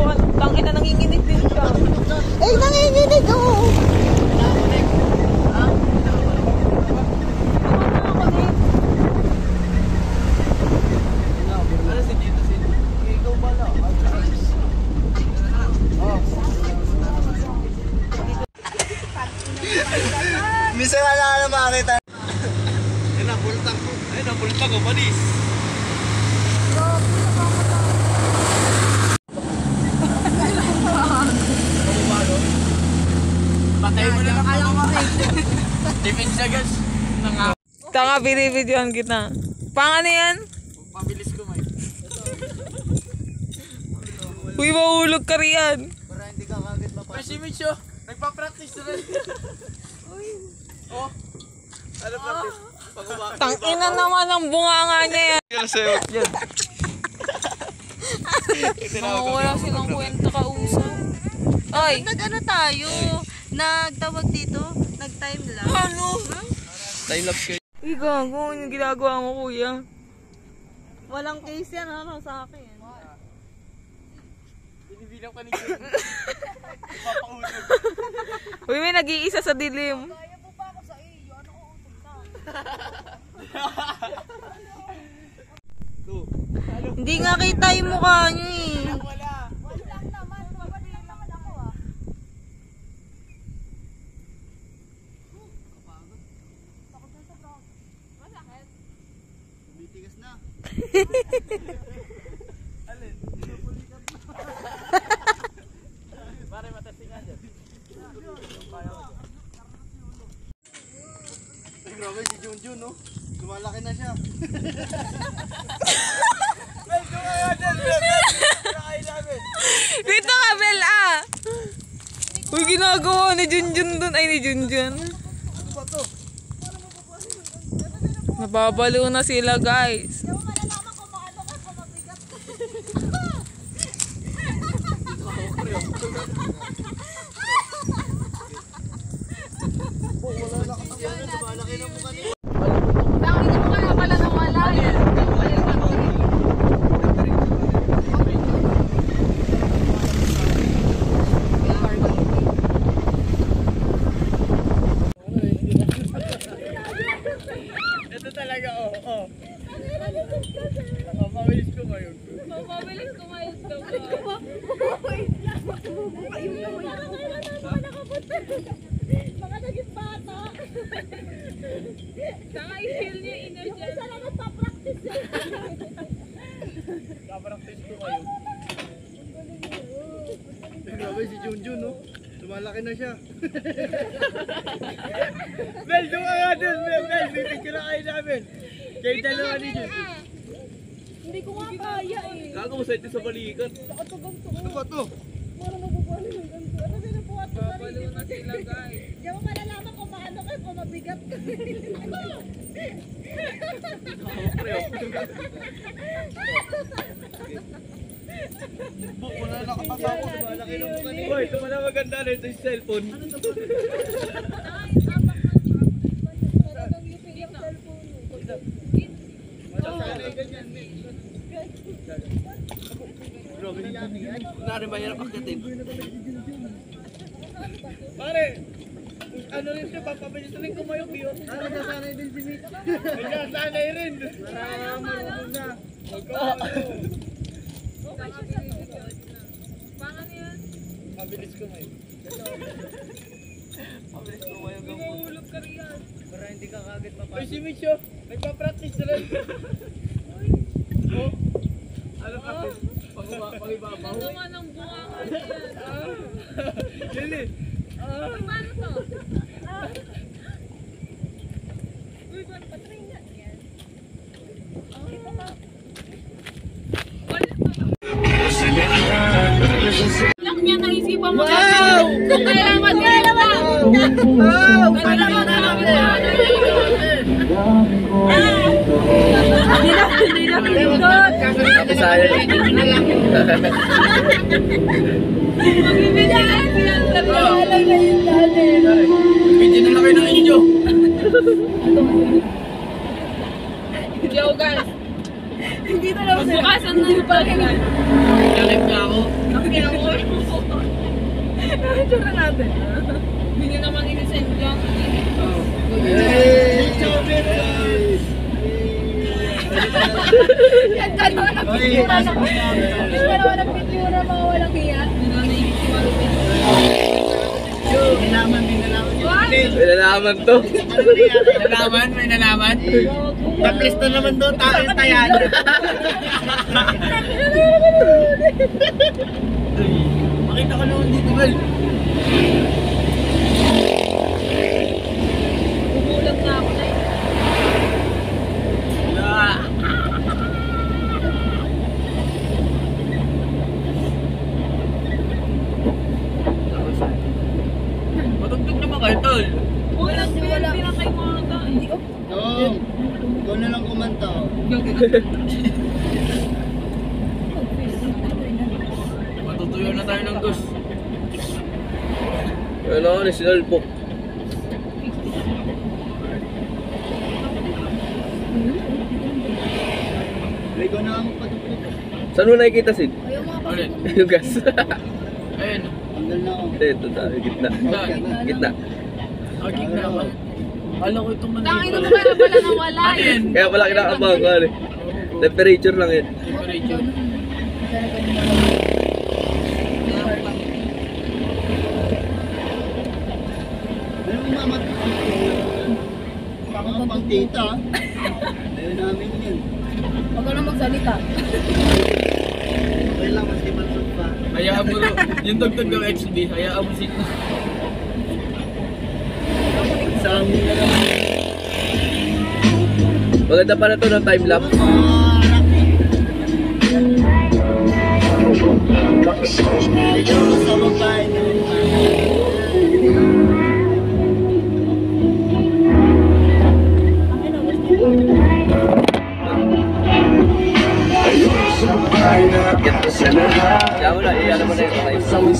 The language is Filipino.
ginagawa? Tangina, nanginginig din siya. Ay, nanginginig, oh! Misa na lang makakita. Ayun na, pultang ko. Ayun na, pultang ko, manis. Patay mo na lang ako. Tipid siya, guys. Tanga, binibidyohan kita. Pang ano yan? Pabilis ko, Mike. Uy, mahulog ka riyan. Para hindi ka kagad mapasok. Ay, si Mitch, oh. Nagpa-practice na rin. Oh. Ano practice? Pag-umakit. Tangina naman ang bunganga niya yan. Yan sa'yo. Yan. Wala silang kwenta kausap. Ay! Nag-ano tayo? Nagtawag dito? Nag-time lapse? Ano? Time lapse kayo. Uy, gago. Yung ginagawa mo, kuya. Walang case yan, ano, sa akin. Binibilang ka ni Jun. Ipapausog. Uy, may nag-iisa sa dilim. Kaya po pa ako sa iyo, ano ko utog na? Hindi nga kita yung mukha niyo eh. Wala. Walang naman, mabali naman ako ah. Bitigas na. Alin? Pare, matestingan dyan. Ay, grabe si Junjun, no? Lumalaki na siya. Medyo kayo dyan, Kakain namin. Dito ka, Bel, ah! Uy, ginagawa ni Junjun dun. Ay, ni Junjun. Ano ba to? Nababalo na sila, guys. Yung malalaman ko paano ka kung mabigat. Wala na katawan. Lumalaki na mukha niya. Nakita mo kaya pala na wala. Ito talaga, oh. Oh, mabilis ko ngayon. Mabilis kumayos ka ba? Mga naging bata. Saka i-feel niya yung energy. Yung isa lang nagpa-practice yan. Kapractice ko ngayon. Ay, grabe si Junjun, no? Lumalaki na siya. Mel, doon ka nga dun, Mel. Bibigyan na kayo namin. Kayo dalawa ni Jun. Hindi ko nga kaya eh. Gago mo sa balikan. Ano ba to? Para mabubali ng ganito. Ano sinubuhat ko na rin? Na sila, guys. Di mo malalaman kung paano kayo kung mabigat ka. Wala na katawan. Lumalaki na mukha niya. Boy, ito mo na maganda rin sa cellphone. Talagang yung yung cellphone mo. Sanay ganyan, Mel. Grabe ni Jun. Kunwari mahirap akitin. Pare, ano rin siya, papabilis rin kumayok yun. Ano nasanay din si Mitch? Nagsasanay rin. Marunong na. Pangan yan? Pabilis ko ngayon. Pabilis ko ngayon. Mahulog ka riyan. Para hindi ka kagad Ay, mapasok. si Mitch, oh. Nagpa-practice na rin. Oh. Ano practice? Pag-ibabaw. Ang naman ang bunganga niya yan. Lili. Paano to? Uy, patring nga yan. Lang niya naisipan mo. Wow! Kung kailan mag-iiba. Wow! Kailan mag-iiba. Hindi na pinindot! Magbibilaan silang Alam na yung dati. Video na lang kayo ng inyo. Yo, guys. Hindi na lang Bukasan na yung pagkakas. Nalip na ako. Ang May nalaman to. May nalaman. Tapos na naman doon tayo tayan. Makita ko naman dito, Mel. Bumulag na ako na Matugtog naman kayo, tol. Wala kayo mga hindi ko. Oo. Ikaw na lang kumanta. Matutuyo na tayo ng dos. Ano ako ni sinalpok. Ikaw na ang patugtog. Saan mo nakikita, Sid? Ulit. Yung gas. Ayun. Tanggal na ako. Ito tayo, gitna. Gitna. Agig na ba? Kala ko itong Tangin manipula. mo kaya pala nawala Ano yan? Kaya pala kinakabang ko, ano eh. Temperature lang yun. Temperature. Ano mo mamatugtog? Mga pang tita. Ayaw namin yun. Huwag ka na magsalita. Okay lang, maski mansot pa. Hayaan mo ro. Yung tugtog ng XB. Hayaan mo si... Sa amin na naman. Maganda pa na to ng time lapse. Ikaw sa babae na Kaya mo na, iyan mo na yung time.